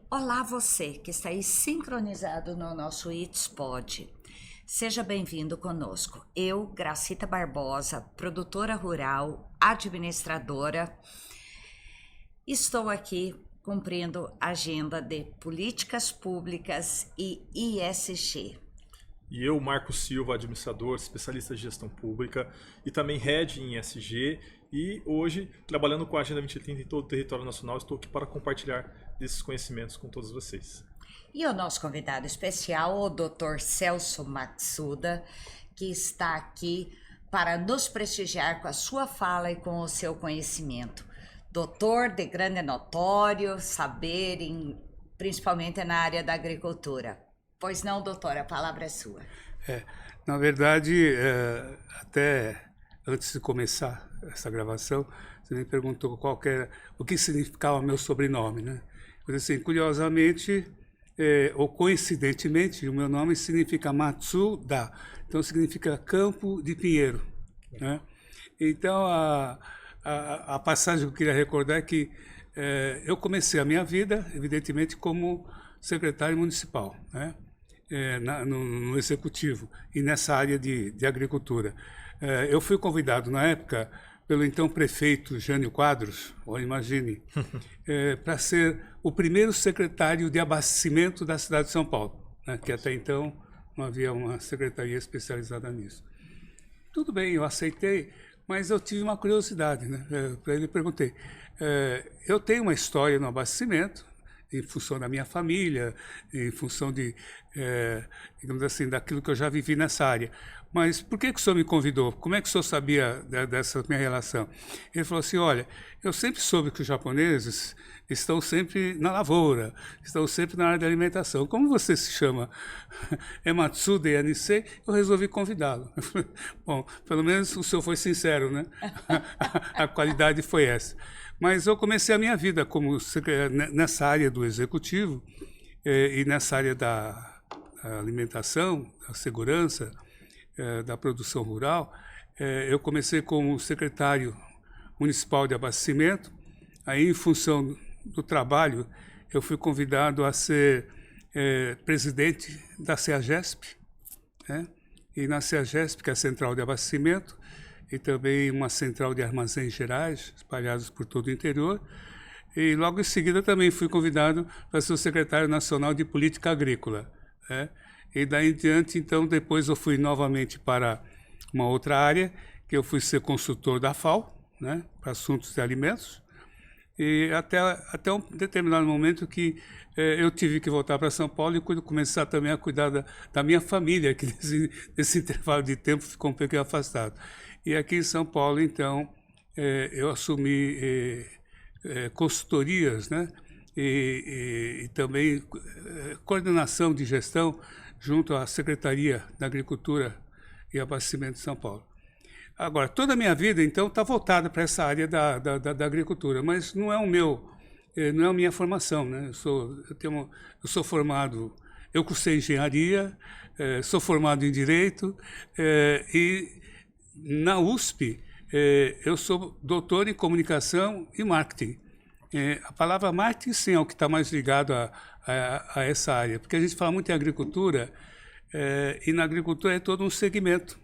Olá você que está aí sincronizado no nosso ITSPod. Seja bem-vindo conosco. Eu, Gracita Barbosa, produtora rural, administradora, estou aqui cumprindo a agenda de políticas públicas e ISG. E eu, Marco Silva, administrador, especialista de gestão pública e também head em ESG. E hoje, trabalhando com a Agenda 2030 em todo o território nacional, estou aqui para compartilhar desses conhecimentos com todos vocês. E o nosso convidado especial, o Dr. Celso Matsuda, que está aqui para nos prestigiar com a sua fala e com o seu conhecimento. Doutor de grande notório, saber, principalmente na área da agricultura. Pois não, doutor, a palavra é sua. Na verdade, até antes de começar essa gravação, você me perguntou o que significava meu sobrenome, né? Eu disse assim, curiosamente, ou coincidentemente, o meu nome significa Matsuda, então significa campo de pinheiro, né? Então, a passagem que eu queria recordar é que eu comecei a minha vida, evidentemente, como secretário municipal, né? No executivo e nessa área de agricultura. Eu fui convidado na época pelo então prefeito Jânio Quadros, ou imagine, para ser o primeiro secretário de abastecimento da cidade de São Paulo, né, que até então não havia uma secretaria especializada nisso. Tudo bem, eu aceitei, mas eu tive uma curiosidade, né? Para ele perguntei, eu tenho uma história no abastecimento, em função da minha família, em função digamos assim, daquilo que eu já vivi nessa área. Mas por que o senhor me convidou? Como é que o senhor sabia dessa minha relação? Ele falou assim, olha, eu sempre soube que os japoneses estão sempre na lavoura, estão sempre na área de alimentação. Como você se chama? É Matsuda e Anisei? Eu resolvi convidá-lo. Bom, pelo menos o senhor foi sincero, né? A qualidade foi essa. Mas eu comecei a minha vida nessa área do executivo e nessa área da alimentação, da segurança, da produção rural. Eu comecei como secretário municipal de abastecimento. Aí, em função do trabalho, eu fui convidado a ser presidente da CEAGESP, né? E na CEAGESP, que é a Central de Abastecimento, e também uma central de armazéns gerais, espalhados por todo o interior. E logo em seguida também fui convidado para ser o secretário nacional de Política Agrícola, né? E daí em diante, então, depois eu fui novamente para uma outra área, que eu fui ser consultor da FAO, né, para assuntos de alimentos, e até um determinado momento que eu tive que voltar para São Paulo e começar também a cuidar da minha família, que nesse intervalo de tempo ficou um pouquinho afastado. E aqui em São Paulo, então, eu assumi consultorias, né, e também coordenação de gestão junto à Secretaria da Agricultura e Abastecimento de São Paulo. Agora, toda a minha vida, então, está voltada para essa área da agricultura, mas não é não é a minha formação, né? Eu sou formado, eu cursei engenharia, sou formado em Direito e na USP eu sou doutor em Comunicação e Marketing. A palavra marketing, sim, é o que está mais ligado a essa área, porque a gente fala muito em agricultura, e na agricultura é todo um segmento,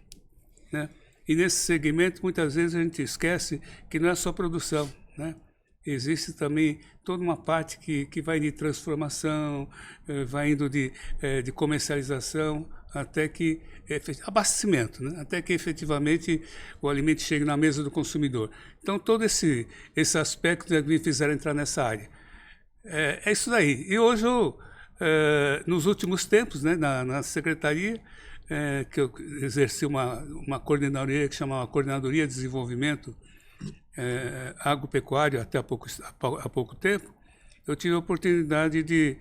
né? E nesse segmento, muitas vezes, a gente esquece que não é só produção, né? Existe também toda uma parte que vai de transformação, vai indo de comercialização, até que abastecimento, né? Até que efetivamente o alimento chegue na mesa do consumidor. Então, todo esse aspecto me fizeram entrar nessa área. É isso daí. E hoje, nos últimos tempos, né, na secretaria, que eu exerci uma coordenadoria que chamava Coordenadoria de Desenvolvimento Agropecuário até há pouco tempo, eu tive a oportunidade de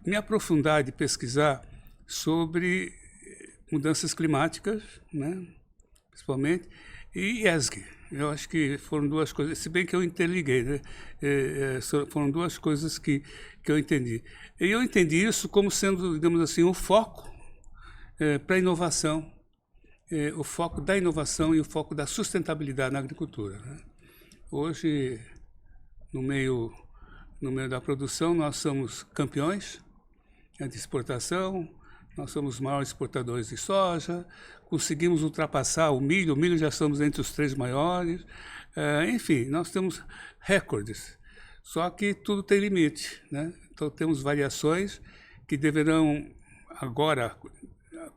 me aprofundar, de pesquisar sobre mudanças climáticas, né, principalmente, e ESG. Eu acho que foram duas coisas, se bem que eu interliguei, né? Foram duas coisas que eu entendi. E eu entendi isso como sendo, digamos assim, o foco para a inovação, o foco da inovação e o foco da sustentabilidade na agricultura, né? Hoje, no meio no meio da produção, nós somos campeões, né, de exportação, nós somos os maiores exportadores de soja, conseguimos ultrapassar o milho já somos entre os 3 maiores, enfim, nós temos recordes, só que tudo tem limite, né? Então temos variações que deverão agora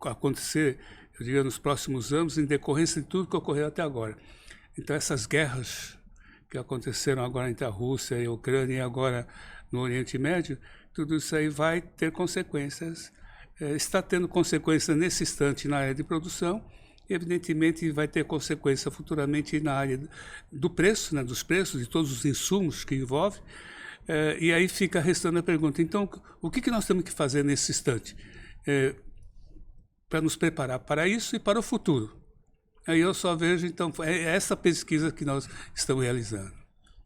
acontecer, eu diria, nos próximos anos, em decorrência de tudo que ocorreu até agora. Então essas guerras que aconteceram agora entre a Rússia e a Ucrânia e agora no Oriente Médio, tudo isso aí vai ter consequências, está tendo consequência nesse instante na área de produção e, evidentemente, vai ter consequência futuramente na área do preço, né, dos preços de todos os insumos que envolve. E aí fica restando a pergunta, então, o que nós temos que fazer nesse instante para nos preparar para isso e para o futuro? Aí eu só vejo, então, é essa pesquisa que nós estamos realizando.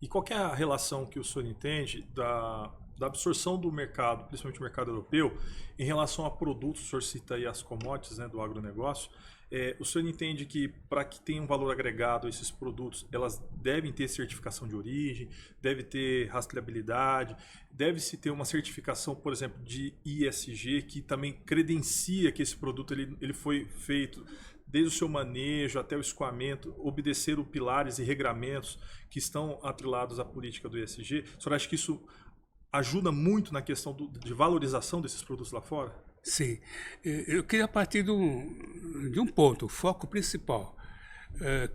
E qual que é a relação que o senhor entende da absorção do mercado, principalmente o mercado europeu, em relação a produtos? O senhor cita aí as commodities, né, do agronegócio. O senhor entende que, para que tenha um valor agregado a esses produtos, elas devem ter certificação de origem, deve ter rastreabilidade, deve-se ter uma certificação, por exemplo, de ISG, que também credencia que esse produto ele foi feito desde o seu manejo até o escoamento, obedecer os pilares e regramentos que estão atrelados à política do ESG. O senhor acha que isso ajuda muito na questão de valorização desses produtos lá fora? Sim. Eu queria partir de um ponto, o foco principal.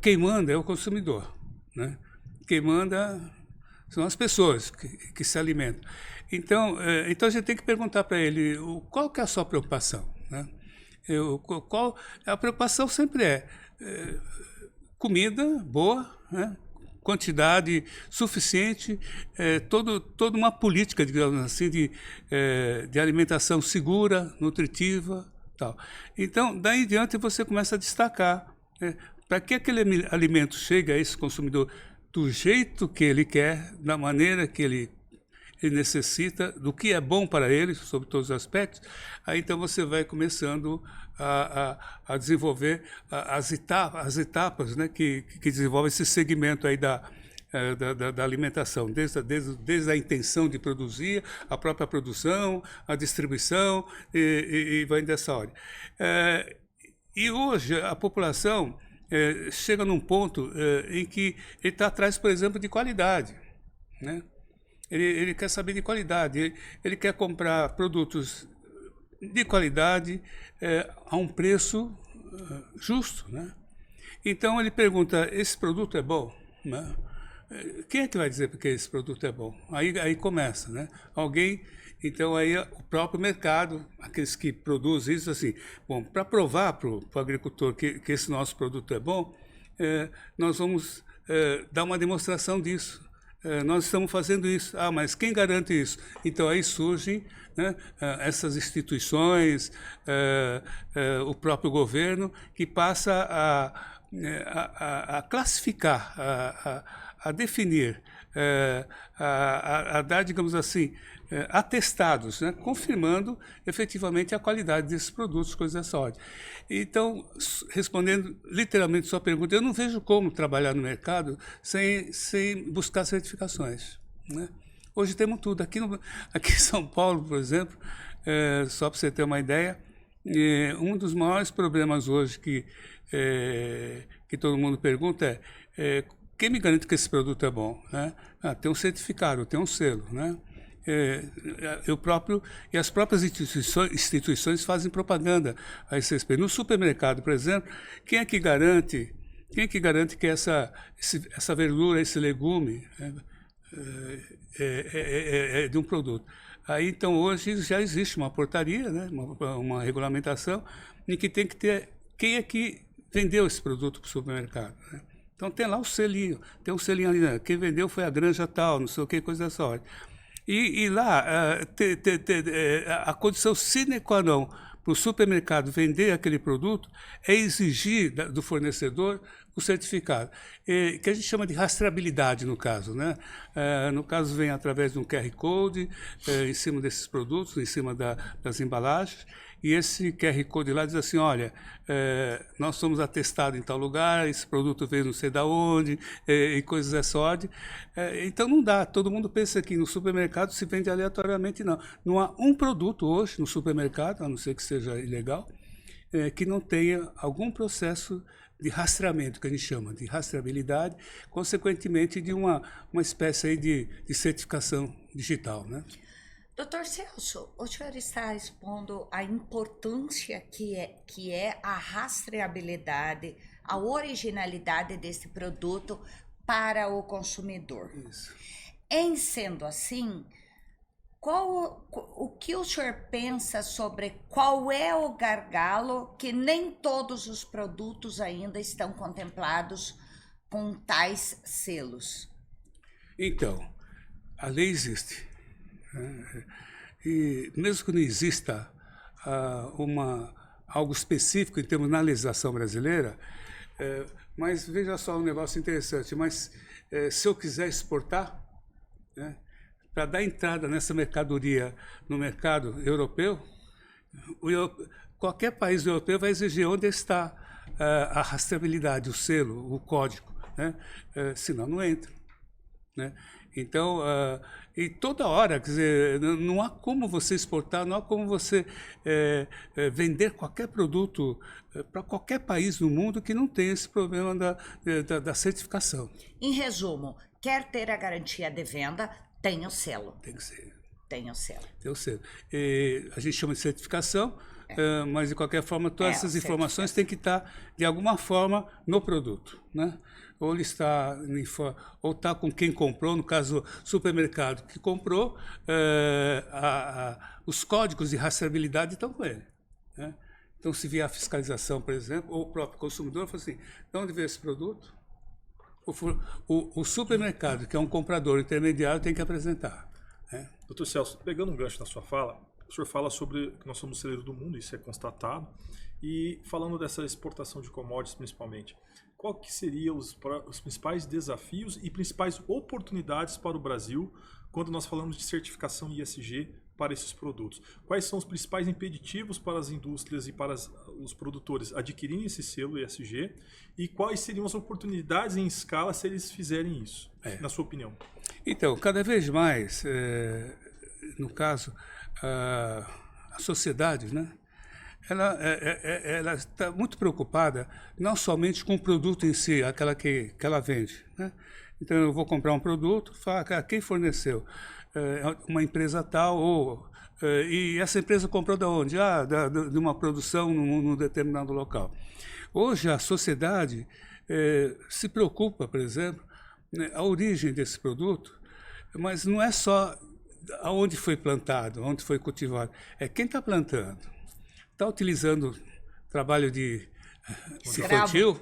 Quem manda é o consumidor, né? Quem manda são as pessoas que se alimentam. Então a gente tem que perguntar para ele qual que é a sua preocupação, né? A preocupação sempre é comida boa, né? Quantidade suficiente, toda uma política, digamos assim, de alimentação segura, nutritiva, tal. Então, daí em diante você começa a destacar, né, para que aquele alimento chegue a esse consumidor do jeito que ele quer, da maneira que ele necessita, do que é bom para ele, sobre todos os aspectos. Aí então você vai começando a desenvolver as etapas, né, que desenvolvem esse segmento aí da alimentação, desde a intenção de produzir, a própria produção, a distribuição, e vai dessa ordem. E hoje a população chega num ponto em que ele está atrás, por exemplo, de qualidade, né? Ele quer saber de qualidade, ele quer comprar produtos de qualidade a um preço justo, né? Então ele pergunta, esse produto é bom, né? Quem é que vai dizer porque esse produto é bom? Aí começa, né? Alguém, então aí o próprio mercado, aqueles que produzem isso assim, bom, para provar para o agricultor que esse nosso produto é bom, nós vamos dar uma demonstração disso. Nós estamos fazendo isso. Mas quem garante isso? Então aí surgem, né, essas instituições, o próprio governo, que passa a classificar, a definir, a dar, digamos assim, atestados, né, confirmando efetivamente a qualidade desses produtos, coisas dessa ordem. Então, respondendo literalmente a sua pergunta, eu não vejo como trabalhar no mercado sem buscar certificações, né? Hoje temos tudo. Aqui em São Paulo, por exemplo, só para você ter uma ideia, um dos maiores problemas hoje que todo mundo pergunta quem me garante que esse produto é bom, né? Tem um certificado, tem um selo, né? Eu próprio e as próprias instituições fazem propaganda a esse respeito. No supermercado, por exemplo, quem é que garante que essa verdura, esse legume é de um produto? Aí então hoje já existe uma portaria, né, uma regulamentação em que tem que ter quem é que vendeu esse produto para o supermercado, né? Então tem lá o selinho, tem um selinho ali, né? Quem vendeu foi a granja tal, não sei o que, coisa dessa ordem. E lá, a condição sine qua non para o supermercado vender aquele produto é exigir do fornecedor o certificado, que a gente chama de rastreabilidade no caso, né? No caso vem através de um QR Code em cima desses produtos, em cima das embalagens, e esse QR Code lá diz assim, olha, nós somos atestados em tal lugar, esse produto veio não sei de onde, e coisas dessa ordem. Então não dá, todo mundo pensa que no supermercado se vende aleatoriamente, não. Não há um produto hoje no supermercado, a não ser que seja ilegal, que não tenha algum processo de rastreamento, que a gente chama de rastreabilidade, consequentemente de uma espécie aí de certificação digital, né? Doutor Celso, o senhor está expondo a importância que é a rastreabilidade, a originalidade desse produto para o consumidor. Isso. Em sendo assim, o que o senhor pensa sobre qual é o gargalo que nem todos os produtos ainda estão contemplados com tais selos? Então, a lei existe. E mesmo que não exista algo específico em termos na legislação brasileira, mas veja só um negócio interessante, mas se eu quiser exportar, né, para dar entrada nessa mercadoria no mercado europeu, qualquer país europeu vai exigir onde está a rastreabilidade, o selo, o código, né? Senão não entra, né? Então, e toda hora, quer dizer, não há como você exportar, não há como você vender qualquer produto para qualquer país no mundo que não tenha esse problema da certificação. Em resumo, quer ter a garantia de venda, tem o selo. Tem que ser. Tem o selo. Tem o selo. A gente chama de certificação, mas de qualquer forma todas essas informações têm que estar de alguma forma no produto, né? Ou ele está ou está com quem comprou, no caso supermercado que comprou, os códigos de rastreabilidade estão com ele, né? Então, se vier a fiscalização, por exemplo, ou o próprio consumidor fala assim, de onde veio esse produto? O supermercado, que é um comprador intermediário, tem que apresentar, né? Doutor Celso, pegando um gancho na sua fala, o senhor fala sobre que nós somos o celeiro do mundo, isso é constatado, e falando dessa exportação de commodities principalmente, qual que seriam os principais desafios e principais oportunidades para o Brasil quando nós falamos de certificação ISG para esses produtos? Quais são os principais impeditivos para as indústrias e para os produtores adquirirem esse selo ESG e quais seriam as oportunidades em escala se eles fizerem isso, na sua opinião? Então, cada vez mais, no caso, a sociedade, né, ela está muito preocupada não somente com o produto em si, aquela que ela vende, né? Então, eu vou comprar um produto, fala, quem forneceu? Uma empresa tal, e essa empresa comprou de onde? De uma produção num determinado local. Hoje, a sociedade se preocupa, por exemplo, né, a origem desse produto, mas não é só aonde foi plantado, onde foi cultivado, é quem está plantando. Está utilizando trabalho de infantil?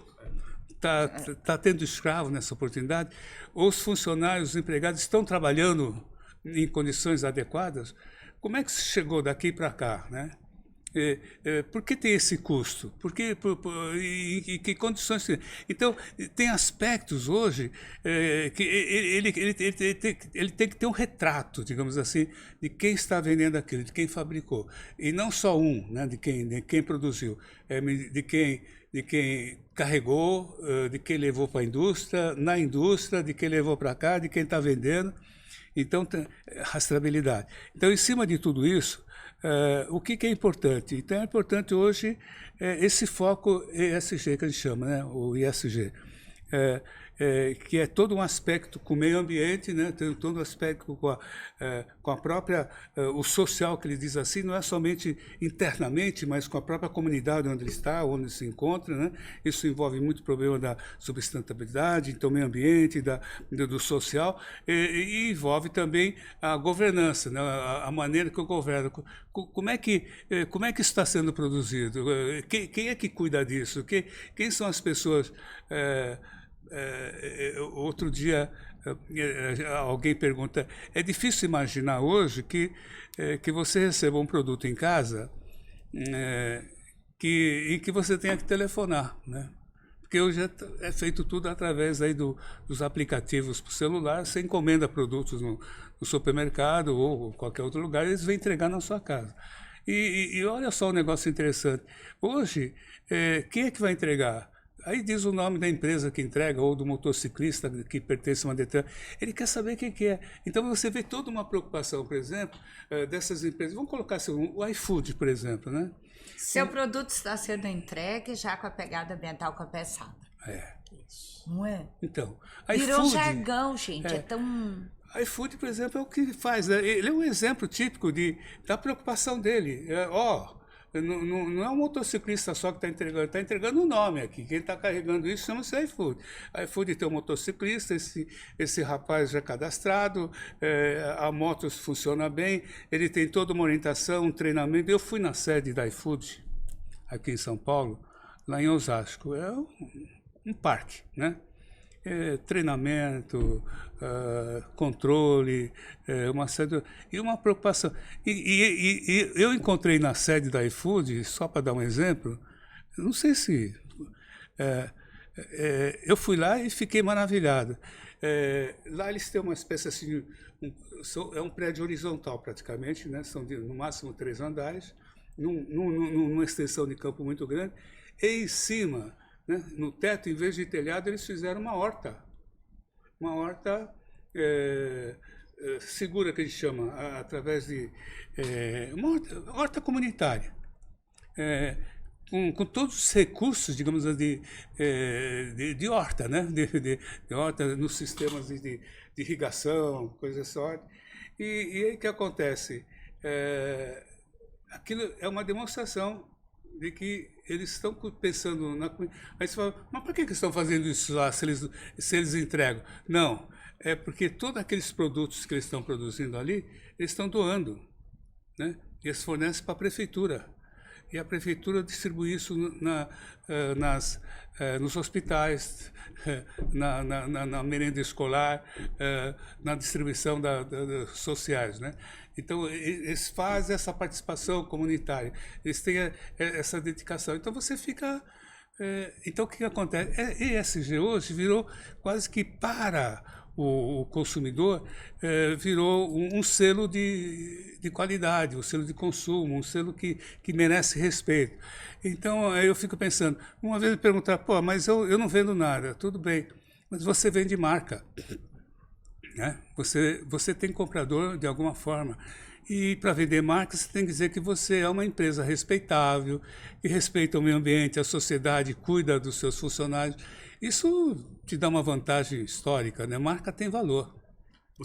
Está tendo escravo nessa oportunidade? Ou os funcionários, os empregados estão trabalhando em condições adequadas? Como é que se chegou daqui para cá, né? Por que tem esse custo? E que condições tem? Então, tem aspectos hoje que ele tem que ter um retrato, digamos assim, de quem está vendendo aquilo, de quem fabricou. E não só né, de quem produziu, de quem carregou, de quem levou para a indústria, na indústria, de quem levou para cá, de quem está vendendo. Então, tem rastreabilidade. Então, em cima de tudo isso, o que é importante? Então, é importante hoje esse foco ESG que a gente chama, né? O ISG, que é todo um aspecto com o meio ambiente, né? Tem todo um aspecto com a própria, o social, que ele diz assim, não é somente internamente, mas com a própria comunidade onde ele está, onde se encontra, né? Isso envolve muito problema da sustentabilidade, então meio ambiente, do social, e envolve também a governança, né? A maneira que eu governo. Como é que isso está sendo produzido? Quem é que cuida disso? Quem são as pessoas? Outro dia alguém pergunta, é difícil imaginar hoje que você receba um produto em casa em que você tenha que telefonar, né? Porque hoje é feito tudo através aí dos aplicativos para o celular, você encomenda produtos no supermercado ou qualquer outro lugar, eles vêm entregar na sua casa. E olha só um negócio interessante. Hoje, quem é que vai entregar? Aí diz o nome da empresa que entrega, ou do motociclista que pertence a uma determinada. Ele quer saber quem que é. Então você vê toda uma preocupação, por exemplo, dessas empresas. Vamos colocar assim, o iFood, por exemplo, né? Seu produto está sendo entregue já com a pegada ambiental compensada. Não é? Então, Virou iFood, jargão, gente. É tão... iFood, por exemplo, é o que faz. Né? Ele é um exemplo típico da preocupação dele. Não é um motociclista só que está entregando o nome aqui. Quem está carregando isso chama-se iFood. iFood tem um motociclista, esse rapaz já é cadastrado, a moto funciona bem, ele tem toda uma orientação, um treinamento. Eu fui na sede da iFood, aqui em São Paulo, lá em Osasco. É um parque, né? Treinamento, controle, uma série e uma preocupação. E eu encontrei na sede da iFood, só para dar um exemplo, não sei se... eu fui lá e fiquei maravilhado. Lá eles têm uma espécie assim, é um prédio horizontal praticamente, né? São no máximo 3 andares, numa extensão de campo muito grande, e em cima... né? No teto, em vez de telhado, eles fizeram uma horta. Uma horta segura, que a gente chama, através de... uma horta comunitária. Com todos os recursos, digamos, de horta, né? De horta nos sistemas de irrigação, coisa só. E aí o que acontece? Aquilo é uma demonstração de que eles estão pensando na... Aí você fala, mas por que estão fazendo isso lá se eles entregam? Não, é porque todos aqueles produtos que eles estão produzindo ali, eles estão doando, né? E eles fornecem para a prefeitura. E a prefeitura distribui isso nos hospitais, na merenda escolar, na distribuição sociais, né? Então, eles fazem essa participação comunitária, eles têm essa dedicação. Então, você fica... então, o que acontece? ESG hoje virou quase que para o consumidor, virou um selo de qualidade, um selo de consumo, um selo que merece respeito. Então, eu fico pensando, uma vez me perguntaram, pô, mas eu não vendo nada, tudo bem, mas você vende marca. Né? Você tem comprador de alguma forma. E para vender marca, você tem que dizer que você é uma empresa respeitável, que respeita o meio ambiente, a sociedade, cuida dos seus funcionários. Isso te dá uma vantagem histórica, né? Marca tem valor.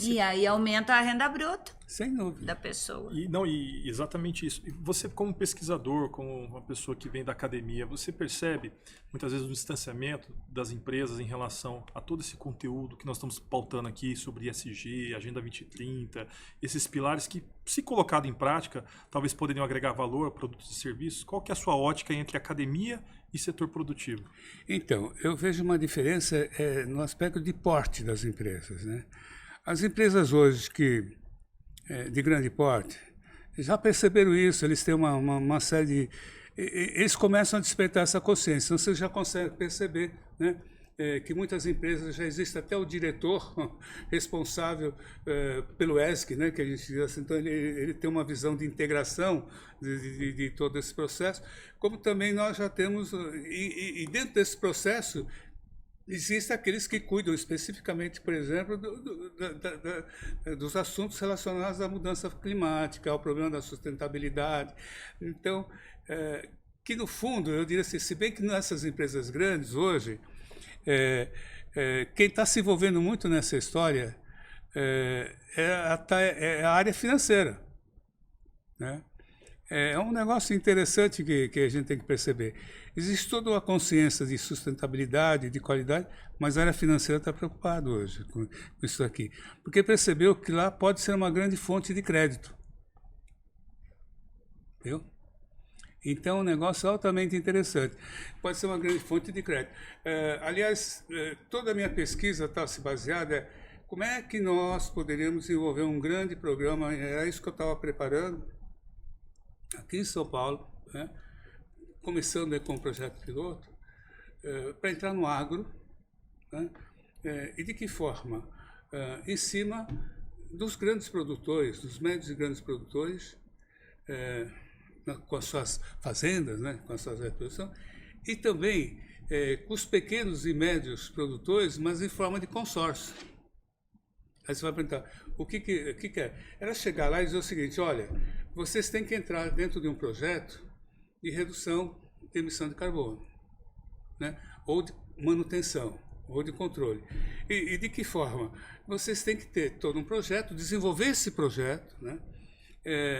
E aí aumenta a renda bruta. Sem dúvida. Da pessoa. E exatamente isso. E você, como pesquisador, como uma pessoa que vem da academia, você percebe, muitas vezes, o distanciamento das empresas em relação a todo esse conteúdo que nós estamos pautando aqui sobre ESG, Agenda 2030, esses pilares que, se colocado em prática, talvez poderiam agregar valor a produtos e serviços. Qual que é a sua ótica entre academia e setor produtivo? Então, eu vejo uma diferença no aspecto de porte das empresas, né? As empresas hoje de grande porte já perceberam isso, eles têm uma série de... Eles começam a despertar essa consciência, então você já consegue perceber, né, que muitas empresas já existe até o diretor responsável pelo ESG, né, que a gente diz assim, então ele tem uma visão de integração de todo esse processo, como também nós já temos, e dentro desse processo, existem aqueles que cuidam especificamente, por exemplo, dos assuntos relacionados à mudança climática, ao problema da sustentabilidade. Então, que no fundo, eu diria assim, se bem que nessas empresas grandes hoje, quem está se envolvendo muito nessa história é a área financeira, né? É um negócio interessante que a gente tem que perceber. Existe toda uma consciência de sustentabilidade, de qualidade, mas a área financeira está preocupada hoje com isso aqui. Porque percebeu que lá pode ser uma grande fonte de crédito. Viu? Então, é um negócio altamente interessante. Pode ser uma grande fonte de crédito. Aliás, toda a minha pesquisa está se baseada como é que nós poderíamos desenvolver um grande programa, era isso que eu estava preparando, aqui em São Paulo, né, começando com um projeto piloto, para entrar no agro, né, e de que forma? Em cima dos grandes produtores, dos médios e grandes produtores, com as suas fazendas, né, com as suas reproduções, e também com os pequenos e médios produtores, mas em forma de consórcio. Aí você vai perguntar, o que é? Era chegar lá e dizer o seguinte, olha, vocês têm que entrar dentro de um projeto de redução de emissão de carbono, né? Ou de manutenção, ou de controle. E de que forma? Vocês têm que ter todo um projeto, desenvolver esse projeto, né?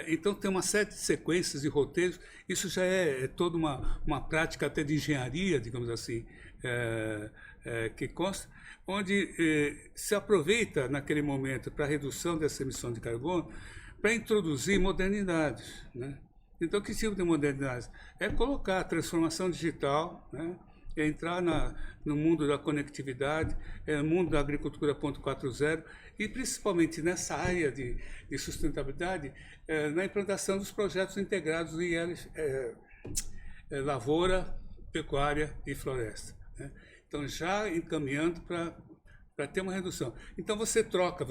Então tem uma série de sequências e roteiros, isso já é toda uma prática até de engenharia, digamos assim, que consta, onde se aproveita naquele momento para a redução dessa emissão de carbono, para introduzir modernidades, né? Então, que tipo de modernidades? É colocar a transformação digital, né? É entrar no mundo da conectividade, no mundo da agricultura 4.0 e principalmente nessa área de sustentabilidade, na implantação dos projetos integrados em lavoura, pecuária e floresta, né? Então, já encaminhando para ter uma redução. Então você troca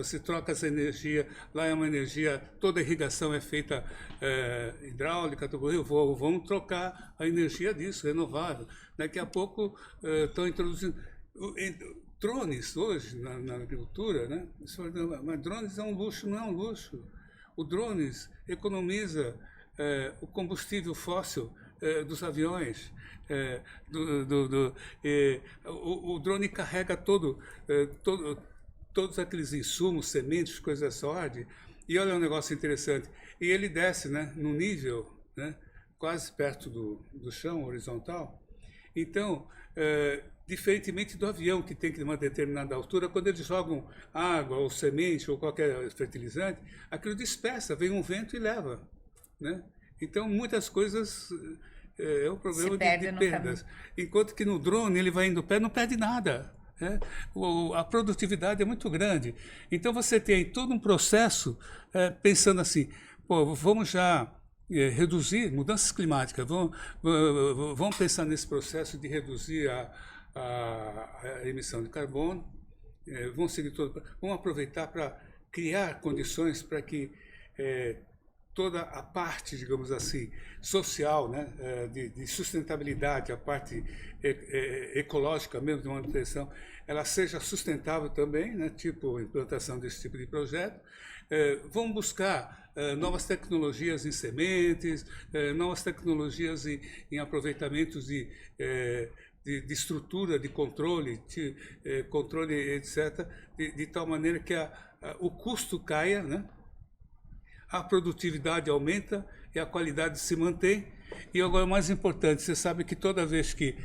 essa energia, lá é uma energia, toda a irrigação é feita hidráulica, vamos trocar a energia disso, renovável. Daqui a pouco estão introduzindo drones hoje na agricultura, né? Mas drones é um luxo, não é um luxo. O drones economiza o combustível fóssil dos aviões. O drone carrega todos aqueles insumos, sementes, coisas dessa ordem, e olha um negócio interessante, e ele desce, né, no nível, né, quase perto do chão, horizontal. Então, diferentemente do avião, que tem que ter uma determinada altura, quando eles jogam água ou semente ou qualquer fertilizante, aquilo dispersa, vem um vento e leva, né? Então, muitas coisas é um problema de perdas. Enquanto que no drone ele vai indo pé, não perde nada, né? A produtividade é muito grande. Então, você tem todo um processo pensando assim, pô, vamos já reduzir mudanças climáticas, vamos pensar nesse processo de reduzir a emissão de carbono, vamos aproveitar para criar condições para que toda a parte, digamos assim, social, né, de sustentabilidade, a parte ecológica mesmo, de manutenção, ela seja sustentável também, né, tipo implantação desse tipo de projeto. Vamos buscar novas tecnologias em sementes, novas tecnologias em aproveitamentos de estrutura, de controle, controle, etc., de tal maneira que o custo caia, né? A produtividade aumenta e a qualidade se mantém. E agora, o mais importante, você sabe que toda vez que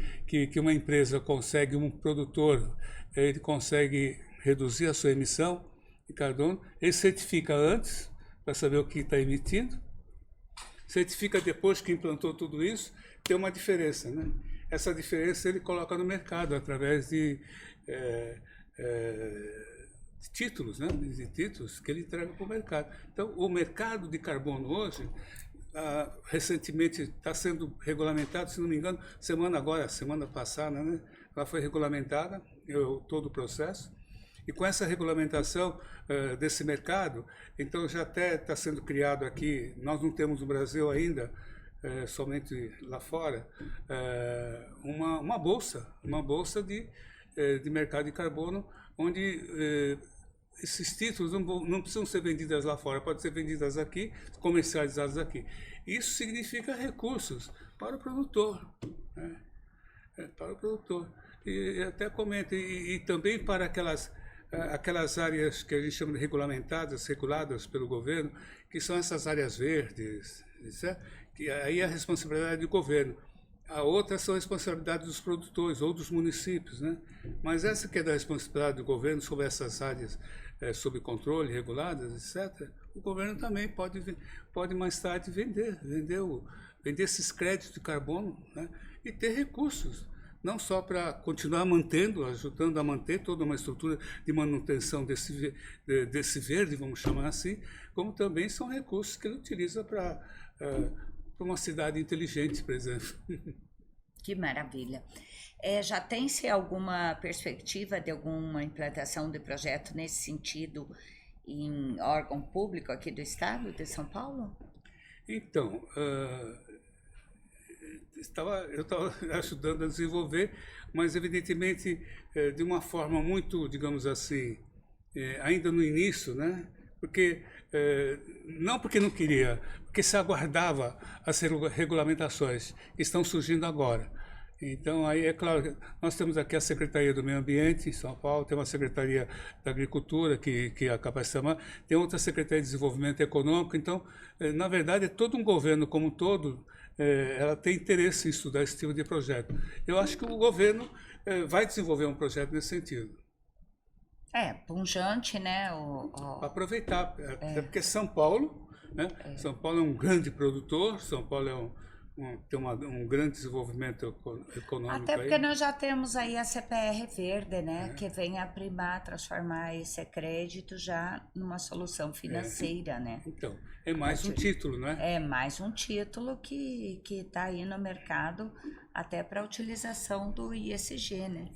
uma empresa consegue, um produtor, ele consegue reduzir a sua emissão de carbono, ele certifica antes, para saber o que está emitindo, certifica depois que implantou tudo isso, tem uma diferença, né? Essa diferença ele coloca no mercado através de títulos, né? De títulos que ele entrega para o mercado. Então, o mercado de carbono hoje, recentemente está sendo regulamentado, se não me engano, semana passada, né? Ela foi regulamentada, todo o processo. E com essa regulamentação desse mercado, então já até está sendo criado aqui, nós não temos no Brasil ainda, somente lá fora, uma bolsa de mercado de carbono, onde esses títulos não precisam ser vendidos lá fora, podem ser vendidos aqui, comercializados aqui. Isso significa recursos para o produtor, né? Para o produtor. E até comento, e também para aquelas áreas que a gente chama de reguladas pelo governo, que são essas áreas verdes, certo? Que aí é a responsabilidade do governo. A outra são a responsabilidade dos produtores ou dos municípios, né? Mas essa que é da responsabilidade do governo sobre essas áreas sob controle, reguladas, etc., o governo também pode mais tarde vender esses créditos de carbono, né? E ter recursos, não só para continuar ajudando a manter toda uma estrutura de manutenção desse verde, vamos chamar assim, como também são recursos que ele utiliza para uma cidade inteligente, por exemplo. Que maravilha. Já tem-se alguma perspectiva de alguma implantação de projeto nesse sentido em órgão público aqui do estado de São Paulo? Então, eu estava ajudando a desenvolver, mas evidentemente de uma forma muito, digamos assim, ainda no início, né? Porque não porque não queria, porque se aguardava as regulamentações que estão surgindo agora. Então, aí é claro que nós temos aqui a Secretaria do Meio Ambiente em São Paulo, tem uma Secretaria da Agricultura, que é a Capacitação, tem outra Secretaria de Desenvolvimento Econômico. Então, na verdade, é todo um governo como um todo, ela tem interesse em estudar esse tipo de projeto. Eu acho que o governo vai desenvolver um projeto nesse sentido. Pungente, né? Aproveitar, até porque São Paulo, né? São Paulo é um grande produtor, São Paulo tem um grande desenvolvimento econômico. Até porque aí. nós já temos aí a CPR Verde, né? Que vem a primar, transformar esse crédito já numa solução financeira, né? Então, é mais um título, né? É mais um título que está aí no mercado até para a utilização do ISG, né?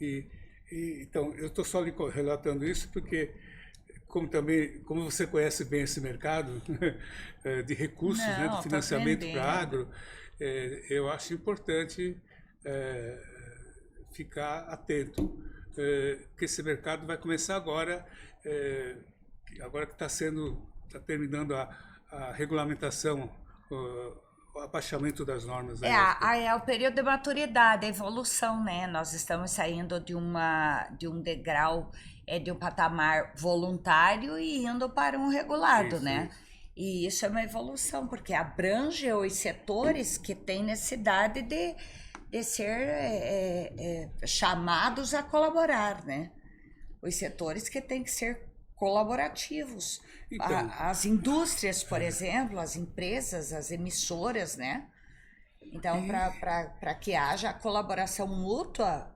Então, eu estou só relatando isso porque, como você conhece bem esse mercado de recursos, né, de financiamento para agro, eu acho importante ficar atento, porque esse mercado vai começar agora que está terminando a regulamentação, o abaixamento das normas. É o período de maturidade, a evolução, né? Nós estamos saindo de um degrau, de um patamar voluntário e indo para um regulado, né? Isso. E isso é uma evolução, porque abrange os setores que têm necessidade de ser chamados a colaborar, né? Os setores que têm que ser colaborativos. Então, as indústrias, por exemplo, as empresas, as emissoras, né? Então, para que haja a colaboração mútua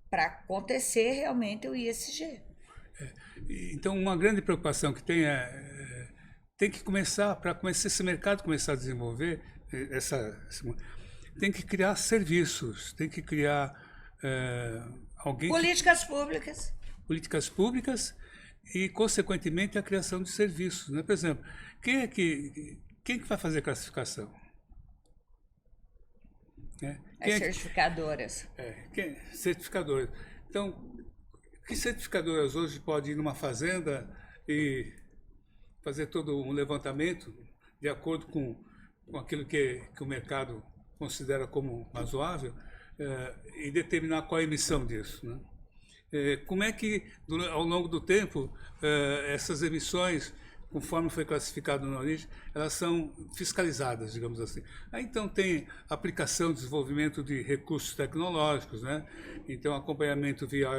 para acontecer realmente o ISG. Então, uma grande preocupação que tem que começar, para esse mercado começar a desenvolver, tem que criar serviços, tem que criar alguém... Políticas públicas. Políticas públicas e, consequentemente, a criação de serviços, né? Por exemplo, quem que vai fazer classificação? As certificadoras. Certificadoras. Então, que certificadoras hoje podem ir numa fazenda e fazer todo um levantamento de acordo com aquilo que o mercado considera como razoável e determinar qual a emissão disso, né? Como é que, ao longo do tempo, essas emissões, conforme foi classificado na origem, elas são fiscalizadas, digamos assim. Aí, então, tem aplicação, desenvolvimento de recursos tecnológicos, né? Então, acompanhamento via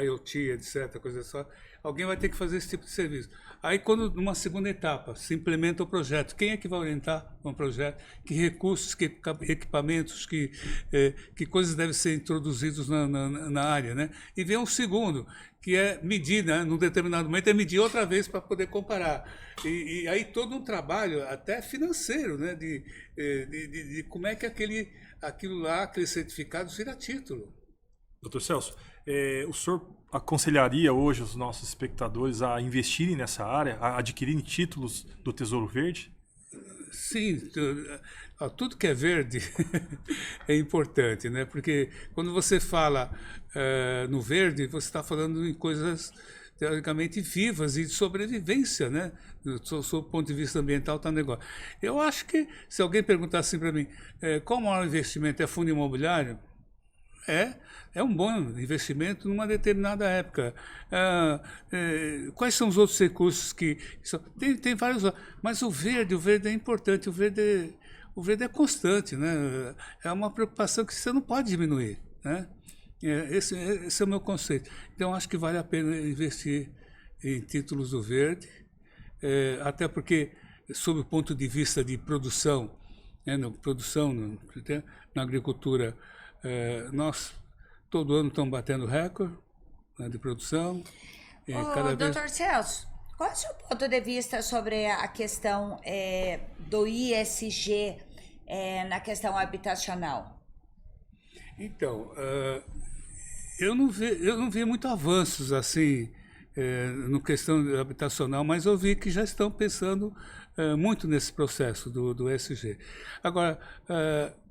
IoT, etc., coisa só. Alguém vai ter que fazer esse tipo de serviço. Aí, quando, numa segunda etapa, se implementa o projeto, quem é que vai orientar um projeto? Que recursos, que equipamentos, que coisas devem ser introduzidos na área, né? E vem um segundo, que é medir, né? Num determinado momento, medir outra vez para poder comparar. E aí todo um trabalho, até financeiro, né? De como é que aquele certificado vira título. Doutor Celso, o senhor aconselharia hoje os nossos espectadores a investirem nessa área, a adquirirem títulos do Tesouro Verde? Sim, tudo que é verde é importante, né? Porque quando você fala no verde, você está falando em coisas teoricamente vivas e de sobrevivência, né? Do seu ponto de vista ambiental, está um negócio. Eu acho que, se alguém perguntar assim para mim, qual o maior investimento? É fundo imobiliário? É um bom investimento numa determinada época. Quais são os outros recursos que... Tem vários, mas o verde é importante, o verde é constante, né? É uma preocupação que você não pode diminuir, né? Esse é o meu conceito. Então, acho que vale a pena investir em títulos do verde, até porque, sob o ponto de vista de produção, na agricultura, nós todo ano estamos batendo recorde, né, de produção. Doutor Celso, qual é o seu ponto de vista sobre a questão do ISG na questão habitacional? Então, eu não vi muito avanços assim no questão habitacional, mas eu vi que já estão pensando muito nesse processo do ESG. Agora,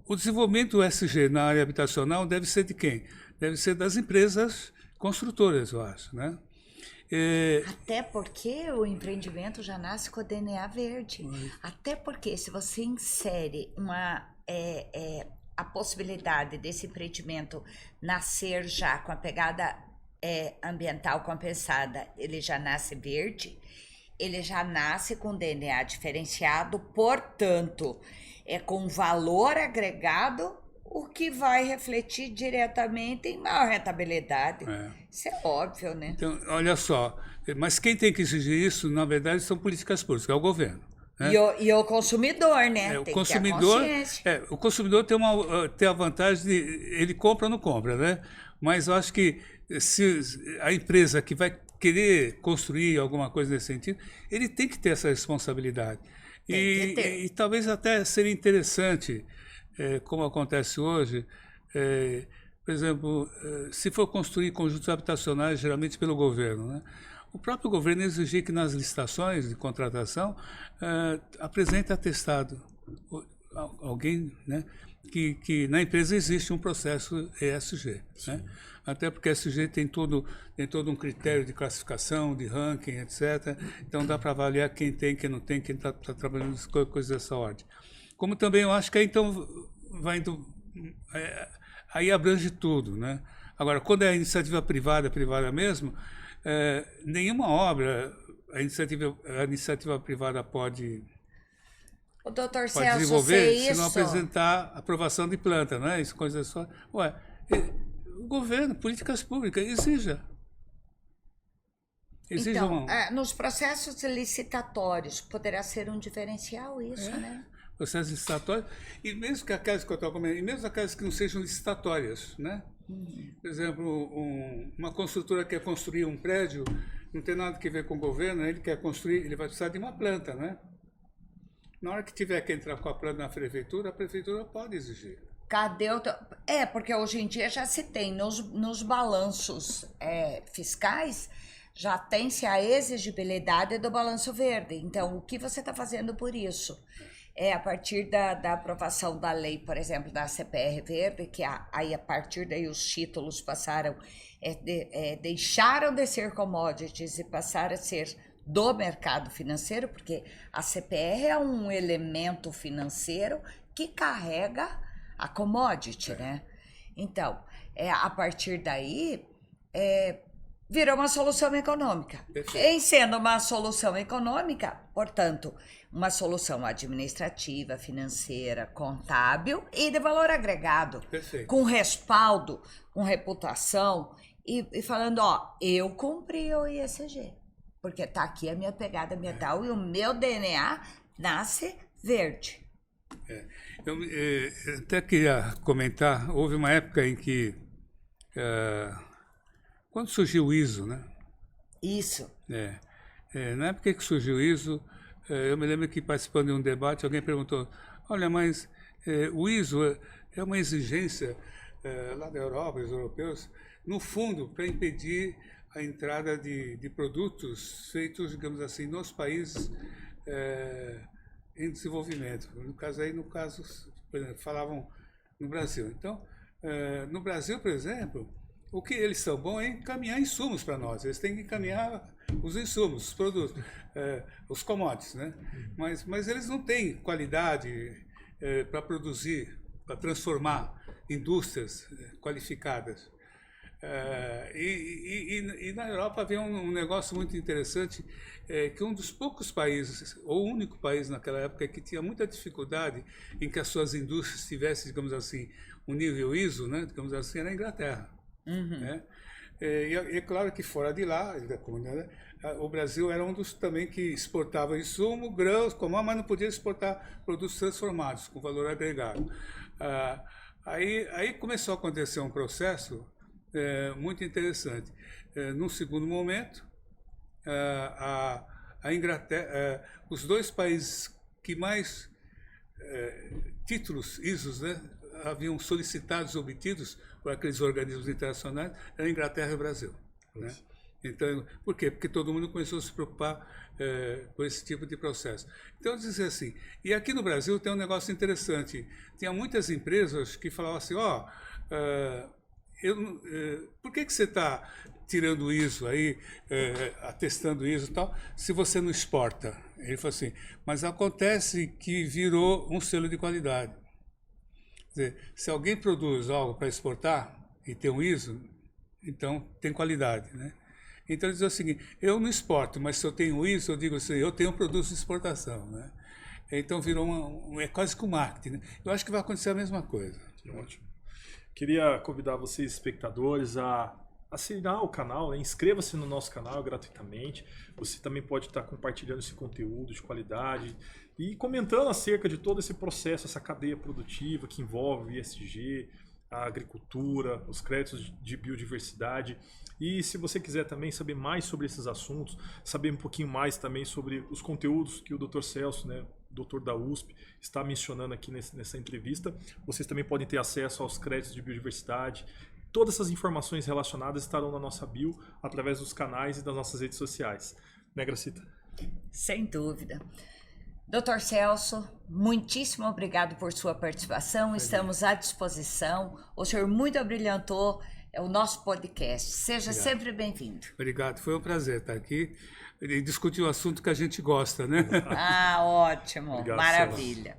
o desenvolvimento do ESG na área habitacional deve ser de quem? Deve ser das empresas construtoras, eu acho, né? Até porque o empreendimento já nasce com o DNA verde. Até porque se você insere a possibilidade desse empreendimento nascer já com a pegada ambiental compensada, ele já nasce verde, ele já nasce com DNA diferenciado, portanto, com valor agregado, o que vai refletir diretamente em maior rentabilidade. Isso é óbvio, né? Então, olha só, mas quem tem que exigir isso, na verdade, são políticas públicas, é o governo. Né? E o consumidor, né? Tem que ter a consciência. O consumidor tem a vantagem de... Ele compra ou não compra, né? Mas eu acho que se a empresa que vai querer construir alguma coisa nesse sentido, ele tem que ter essa responsabilidade. E talvez até seria interessante, como acontece hoje, por exemplo, se for construir conjuntos habitacionais, geralmente pelo governo, né? O próprio governo exigir que nas licitações de contratação apresente atestado. Alguém, né? Que na empresa existe um processo ESG, né? Até porque ESG tem todo um critério de classificação, de ranking, etc. Então dá para avaliar quem tem, quem não tem, quem está trabalhando coisas dessa ordem. Como também eu acho que aí então vai indo, aí abrange tudo, né? Agora, quando é a iniciativa privada mesmo, nenhuma obra a iniciativa privada pode desenvolver se não apresentar aprovação de planta, não é? Isso, coisa só. O governo, políticas públicas, exija. Então, nos processos licitatórios, poderá ser um diferencial isso, né? Processos licitatórios, e mesmo que aquelas que eu estava comentando, e mesmo aquelas que não sejam licitatórias, né? Por exemplo, uma construtora quer construir um prédio, não tem nada a ver com o governo, ele quer construir, ele vai precisar de uma planta, né? Na hora que tiver que entrar com a planta na a prefeitura pode exigir. Cadê o... porque hoje em dia já se tem, nos balanços fiscais, já tem-se a exigibilidade do balanço verde. Então, o que você está fazendo por isso? A partir da aprovação da lei, por exemplo, da CPR Verde, que aí a partir daí os títulos passaram, deixaram de ser commodities e passaram a ser do mercado financeiro, porque a CPR é um elemento financeiro que carrega a commodity, né? Então, a partir daí, virou uma solução econômica. Perfeito. Em sendo uma solução econômica, portanto, uma solução administrativa, financeira, contábil e de valor agregado. Perfeito. Com respaldo, com reputação e falando, eu cumpri o ESG, porque tá aqui a minha pegada ambiental e o meu DNA nasce verde. Eu até queria comentar, houve uma época em que, quando surgiu o ISO, né? Isso. Na época que surgiu o ISO, eu me lembro que participando de um debate, alguém perguntou, olha, mas o ISO é uma exigência lá da Europa, os europeus, no fundo, para impedir a entrada de produtos feitos, digamos assim, nos países em desenvolvimento. No caso, por exemplo, falavam no Brasil. Então, no Brasil, por exemplo, o que eles são bons é encaminhar insumos para nós. Eles têm que encaminhar os insumos, os produtos, os commodities, né? Mas eles não têm qualidade para produzir, para transformar indústrias qualificadas. E na Europa havia um negócio muito interessante, que um dos poucos países, ou o único país naquela época, que tinha muita dificuldade em que as suas indústrias tivessem, digamos assim, um nível ISO, né, digamos assim, era a Inglaterra. Né? E é claro que fora de lá, da comunidade, o Brasil era um dos também que exportava insumo, grãos, mas não podia exportar produtos transformados, com valor agregado. Aí começou a acontecer um processo muito interessante. Num segundo momento, a Inglaterra, os dois países que mais títulos ISOs, né, haviam solicitados, obtidos por aqueles organismos internacionais, eram a Inglaterra e o Brasil. Né? Então, por quê? Porque todo mundo começou a se preocupar com esse tipo de processo. Então, eu disse assim, e aqui no Brasil tem um negócio interessante. Tinha muitas empresas que falavam assim, por que você está tirando isso aí, atestando isso e tal, se você não exporta? Ele falou assim, mas acontece que virou um selo de qualidade. Quer dizer, se alguém produz algo para exportar e tem um ISO, então tem qualidade, né? Então ele diz o seguinte, eu não exporto, mas se eu tenho ISO, eu digo assim, eu tenho um produto de exportação, né? Então virou é quase que um marketing, né? Eu acho que vai acontecer a mesma coisa. Ótimo. Queria convidar vocês, espectadores, a assinar o canal, né? Inscreva-se no nosso canal gratuitamente. Você também pode estar compartilhando esse conteúdo de qualidade e comentando acerca de todo esse processo, essa cadeia produtiva que envolve o ESG, a agricultura, os créditos de biodiversidade. E se você quiser também saber mais sobre esses assuntos, saber um pouquinho mais também sobre os conteúdos que o Dr. Celso, né, doutor da USP, está mencionando aqui nessa entrevista, vocês também podem ter acesso aos créditos de biodiversidade. Todas essas informações relacionadas estarão na nossa bio, através dos canais e das nossas redes sociais. Né, Gracita? Sem dúvida. Dr. Celso, muitíssimo obrigado por sua participação. Estamos à disposição. O senhor muito abrilhantou o nosso podcast. Seja sempre bem-vindo. Obrigado, foi um prazer estar aqui e discutir o assunto que a gente gosta, né? Ah, ótimo. Obrigado, Maravilha.